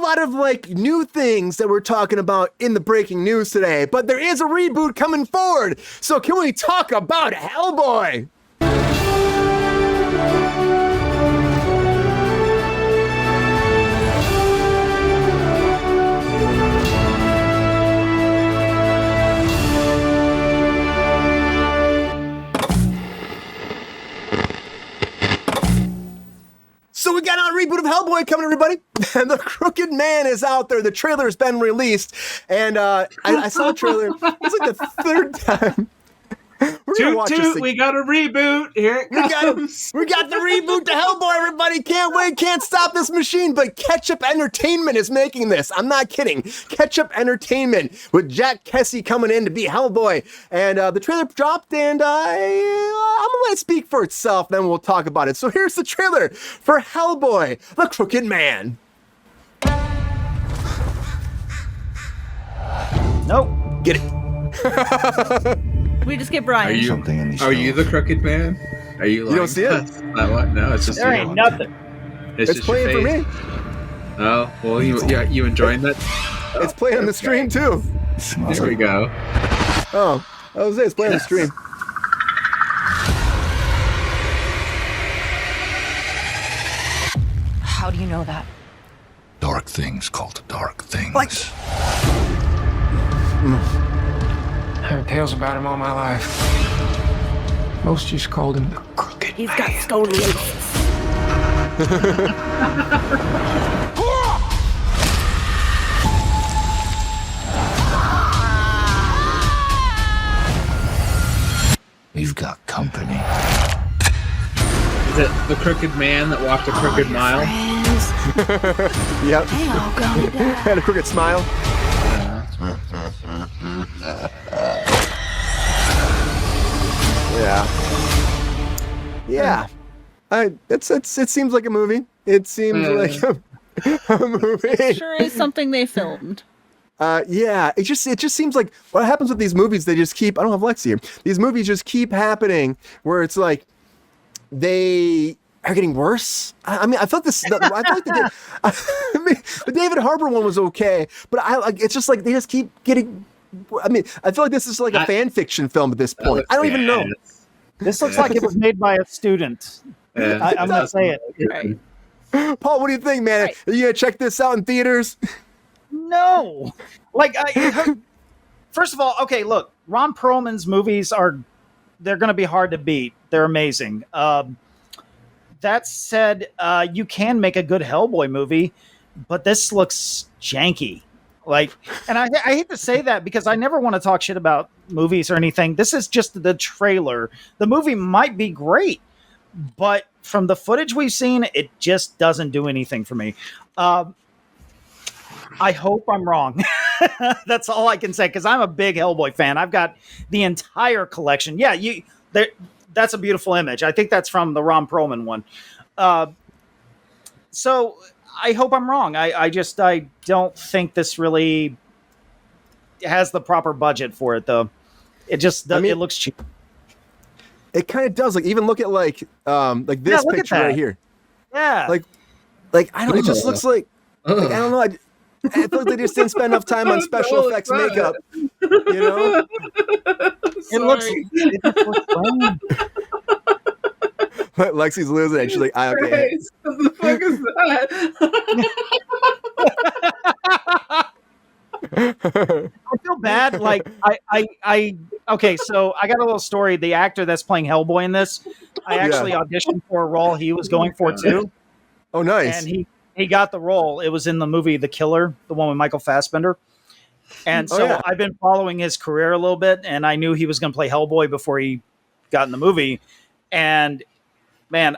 lot of like new things that we're talking about in the breaking news today, but there is a reboot coming forward. So can we talk about Hellboy? So we got a reboot of Hellboy coming, everybody. And the Crooked Man is out there. The trailer has been released. And I saw the trailer. It's like the third time. We're gonna watch this thing. We got a reboot. Here it comes. We got the reboot to Hellboy, everybody. Can't wait. Can't stop this machine. But Ketchup Entertainment is making this. I'm not kidding. Ketchup Entertainment with Jack Kesey coming in to be Hellboy. And the trailer dropped, and I'm going to let it speak for itself. Then we'll talk about it. So here's the trailer for Hellboy, the Crooked Man. Nope. Get it. We just get Brian. Are you the Crooked Man? Are you? You don't see it? No, it's just There ain't nothing. It's just playing for me. Oh well, you enjoying that? It's playing on the stream too. There we go. Oh, I was saying it's playing on the stream. How do you know that? Dark things called dark things. Like. I heard tales about him all my life. Most just called him the Crooked He's Man. got scoliosis. We've got company. Is it the Crooked Man that walked a crooked mile? Yep. They all go down. Had a crooked smile. Yeah. It seems like a movie. It seems like a movie. It sure is something they filmed. Yeah. It just seems like what happens with these movies. They just keep. I don't have Lexi here. These movies just keep happening where it's like they are getting worse. I mean, I felt this. I feel like the David Harbour one was okay, but it's just like they just keep getting. I mean, I feel like this is like a fan fiction film at this point. I don't even know. This looks like it was made by a student. I'm going to say it. Right. Paul, what do you think, man? Right. Are you going to check this out in theaters? No. Like, first of all, okay, look, Ron Perlman's movies they're going to be hard to beat. They're amazing. That said, you can make a good Hellboy movie, but this looks janky. Like, and I hate to say that because I never want to talk shit about movies or anything. This is just the trailer. The movie might be great, but from the footage we've seen, it just doesn't do anything for me. I hope I'm wrong. That's all I can say because I'm a big Hellboy fan. I've got the entire collection. Yeah, that's a beautiful image. I think that's from the Ron Perlman one. So I hope I'm wrong. I don't think this really has the proper budget for it, though. It just it looks cheap. It kind of does. Like, even look at like this picture right here. Yeah. Like I don't. It just looks like I don't know. I feel like they just didn't spend enough time on special effects makeup. You know. It looks fun. Lexi's losing it. She's like, okay. What the fuck is that? I feel bad. Like okay, so I got a little story. The actor that's playing Hellboy in this, I actually auditioned for a role he was going for too. Oh, nice. And he got the role. It was in the movie The Killer, the one with Michael Fassbender. And so I've been following his career a little bit, and I knew he was going to play Hellboy before he got in the movie. And man,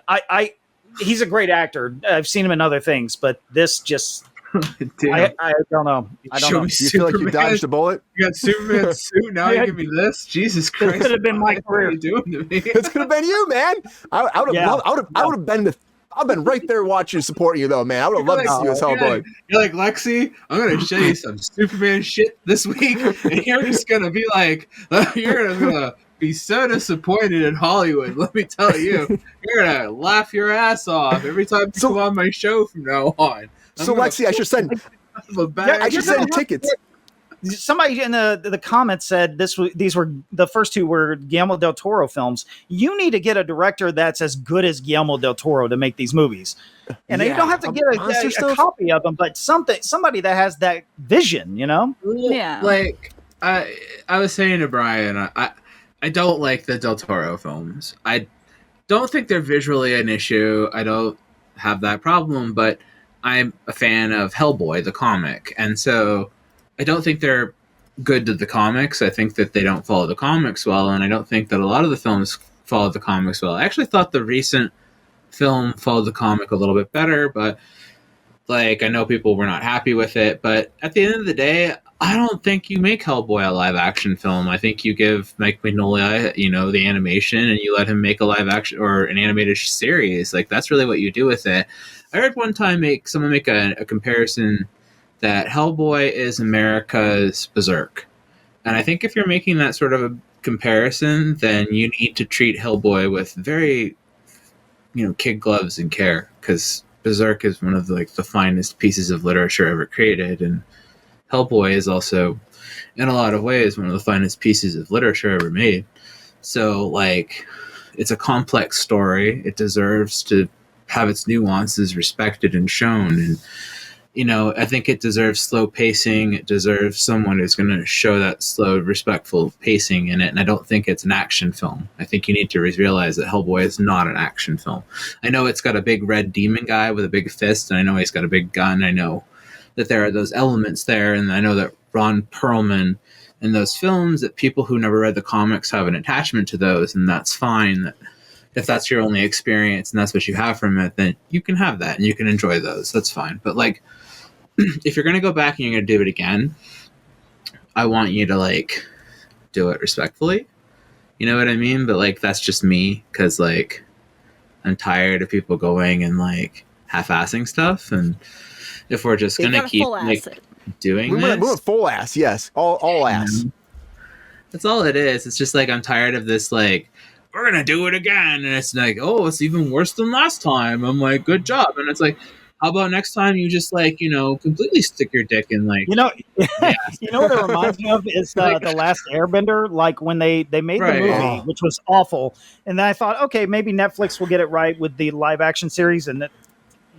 he's a great actor. I've seen him in other things, but this just I don't know. I don't know. You feel like you dodged a bullet? You got Superman's suit, now you give me this? Jesus Christ. This could have been my career. What are you doing to me? This could have been you, man. I would have been I've been right there watching, supporting you, though, man. I would have loved to see you as Hellboy. You're like, Lexi, I'm going to show you some Superman shit this week, and you're just going to be like, you're going to be so disappointed in Hollywood, let me tell you. You're going to laugh your ass off every time you come on my show from now on. So, Lexi, I should send a bad. I just you're sent gonna tickets. Somebody in the comments said these were the first two were Guillermo del Toro films. You need to get a director that's as good as Guillermo del Toro to make these movies, and you don't have to get monster a stuff? copy of them, but somebody that has that vision, you know. Yeah. Like I was saying to Brian, I don't like the Del Toro films. I don't think they're visually an issue. I don't have that problem, but I'm a fan of Hellboy, the comic, and so I don't think they're good to the comics. I think that they don't follow the comics well, and I don't think that a lot of the films follow the comics well. I actually thought the recent film followed the comic a little bit better, but like I know people were not happy with it. But at the end of the day, I don't think you make Hellboy a live action film. I think you give Mike Mignola, the animation, and you let him make a live action or an animated series. Like that's really what you do with it. I heard one time someone make a comparison that Hellboy is America's Berserk. And I think if you're making that sort of a comparison, then you need to treat Hellboy with very, kid gloves and care, because Berserk is one of the finest pieces of literature ever created, and Hellboy is also, in a lot of ways, one of the finest pieces of literature ever made. So, it's a complex story. It deserves to have its nuances respected and shown, and I think it deserves slow pacing. It deserves someone who's going to show that slow, respectful pacing in it. And I don't think it's an action film. I think you need to realize that Hellboy is not an action film. I know it's got a big red demon guy with a big fist, and I know he's got a big gun. I know that there are those elements there, and I know that Ron Perlman in those films, that people who never read the comics have an attachment to those, and that's fine. That if that's your only experience and that's what you have from it, then you can have that and you can enjoy those. That's fine. But if you're going to go back and you're going to do it again, I want you to do it respectfully. You know what I mean? But that's just me, because I'm tired of people going and half-assing stuff. And if we're just going to keep doing we this, went full ass, yes, all ass. That's all it is. It's just I'm tired of this we're going to do it again. And it's oh, it's even worse than last time. I'm good job. And it's how about next time you just completely stick your dick in you know what it reminds me of is the Last Airbender, when they made the movie, which was awful, and then I thought, okay, maybe Netflix will get it right with the live action series, and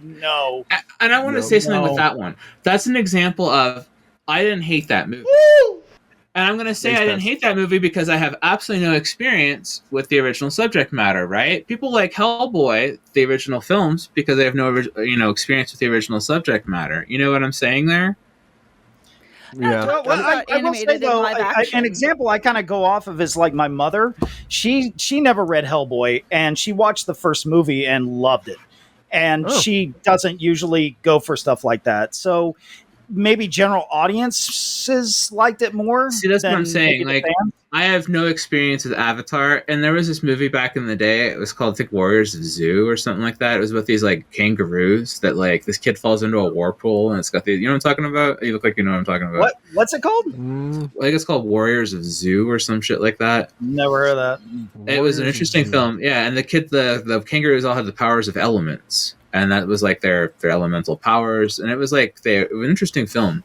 no. And I want to say something with that one. That's an example of I didn't hate that movie. Woo! And I'm going to say I didn't hate that movie because I have absolutely no experience with the original subject matter, right? People like Hellboy, the original films, because they have no experience with the original subject matter. You know what I'm saying there? Yeah. Well, I will say, though, an example I kind of go off of is my mother. She never read Hellboy, and she watched the first movie and loved it. And she doesn't usually go for stuff like that. So maybe general audiences liked it more. See, that's what I'm saying. I have no experience with Avatar, and there was this movie back in the day. It was called, I think, Warriors of Zoo or something like that. It was with these kangaroos that this kid falls into a whirlpool, and it's got the, you know what I'm talking about? You look like you know what I'm talking about. What's it called? I think it's called Warriors of Zoo or some shit like that. Never heard of that. It was an interesting film, yeah. And the kangaroos all had the powers of elements, and that was their elemental powers, and it was an interesting film.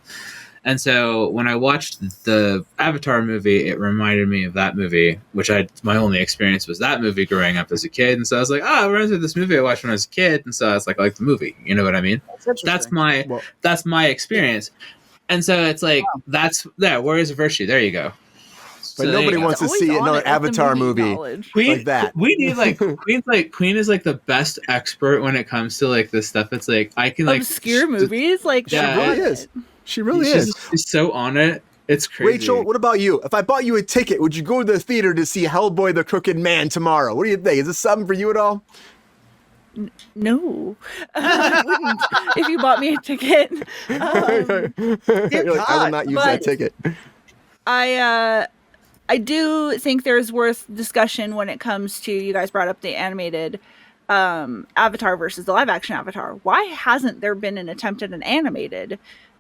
And so when I watched the Avatar movie, it reminded me of that movie, which my only experience was that movie growing up as a kid. And so I was I remember this movie I watched when I was a kid, and so I was I like the movie. You know what I mean? That's my experience. And so it's Warriors of Virtue. There you go. But nobody wants to see another Avatar movie like that. We need Queen is the best expert when it comes to this stuff. It's I can obscure movies She really is. She's so on it. It's crazy. Rachel, what about you? If I bought you a ticket, would you go to the theater to see Hellboy the Crooked Man tomorrow? What do you think? Is this something for you at all? No. I wouldn't if you bought me a ticket. You're I will not use that ticket. I do think there's worth discussion when it comes to, you guys brought up the animated Avatar versus the live action Avatar. Why hasn't there been an attempt at an animated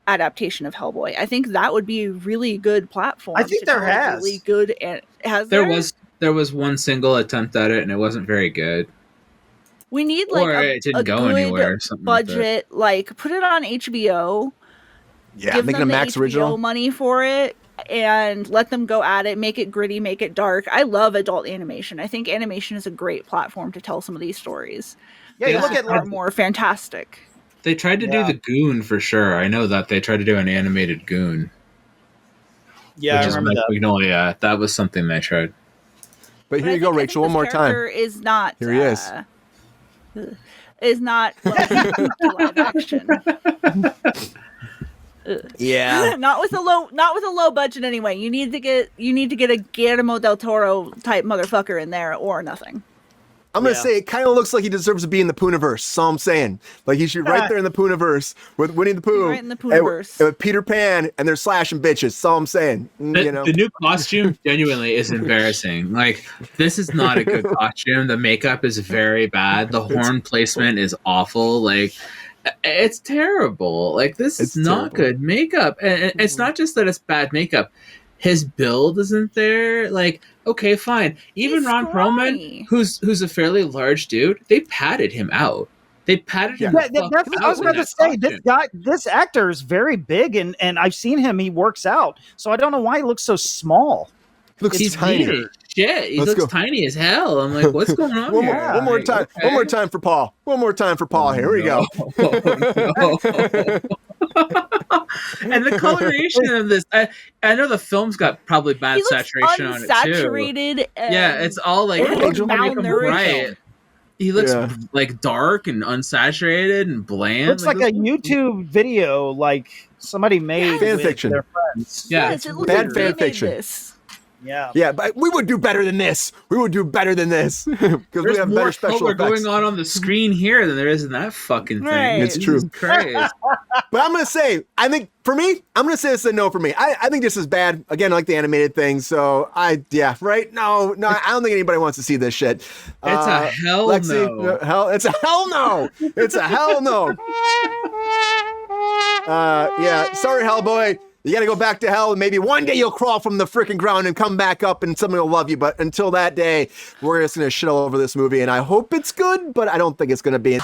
adaptation of Hellboy? I think that would be a really good platform. I think there has. Really good. There was one single attempt at it, and it wasn't very good. We need it didn't go good anywhere. Or something budget, put it on HBO. Yeah, give making them a the Max HBO original. money for it and let them go at it. Make it gritty, make it dark. I love adult animation. I think animation is a great platform to tell some of these stories. Yeah, you They look also at Are like, more fantastic. They tried to do Yeah. the Goon for sure. I know that they tried to do an animated Goon, yeah, which I is remember Mike that. Magnolia. That was something they tried. But here I you go, think Rachel, one this more time. character is not. Here he is. Is not well suited to live action. Yeah. not with a low budget anyway. You need to get a Guillermo del Toro type motherfucker in there or nothing. I'm gonna Yeah. say it kind of looks like he deserves to be in the Poonaverse. That's all I'm saying. Like he should be right there in the Poonaverse with Winnie the Pooh, Right in the Poonaverse. and with Peter Pan, and they're slashing bitches. That's all I'm saying. You know, The new costume genuinely is embarrassing. Like, this is not a good costume. The makeup is very bad. The horn placement is awful. Like, it's terrible. Like, this is It's not terrible. good makeup. And it's not just that it's bad makeup. His build isn't there. Like, okay, fine. Even He's Ron scrawny. Perlman, who's a fairly large dude, they padded him out. They padded him. Yeah, the fuck that's, out I was in about to that say, this costume. this actor is very big, and I've seen him. He works out, so I don't know why he looks so small. he looks He's tiny. weird. Shit, he Let's looks go. tiny as hell. I'm like, what's going on One here? more, one more Like, time. okay. One more time for Paul. One more time for Paul. Here we go. And the coloration of this, I know the film's got probably bad He looks saturation on it too. unsaturated. And Yeah, it's all like It looks malnourished. right. He looks Yeah. like dark and unsaturated and bland. Looks like a YouTube video, like somebody made Fan with fiction. their friends. Yeah, yes, it looks bad like fan they made fiction. this. Yeah. Yeah, but we would do better than this. We would do better than this because we There's have more better special color effects. going on the screen here than there is in that fucking thing. Right. It's Jesus true. Christ. But I'm gonna say, I think for me, I'm gonna say this is a no for me. I think this is bad. Again, I like the animated thing, so right? No, I don't think anybody wants to see this shit. It's a hell Lexi, no. hell, it's a hell no. It's a hell no. Yeah, sorry, Hellboy. You got to go back to hell, and maybe one day you'll crawl from the freaking ground and come back up, and somebody will love you. But until that day, we're just gonna shit all over this movie, and I hope it's good, but I don't think it's gonna be.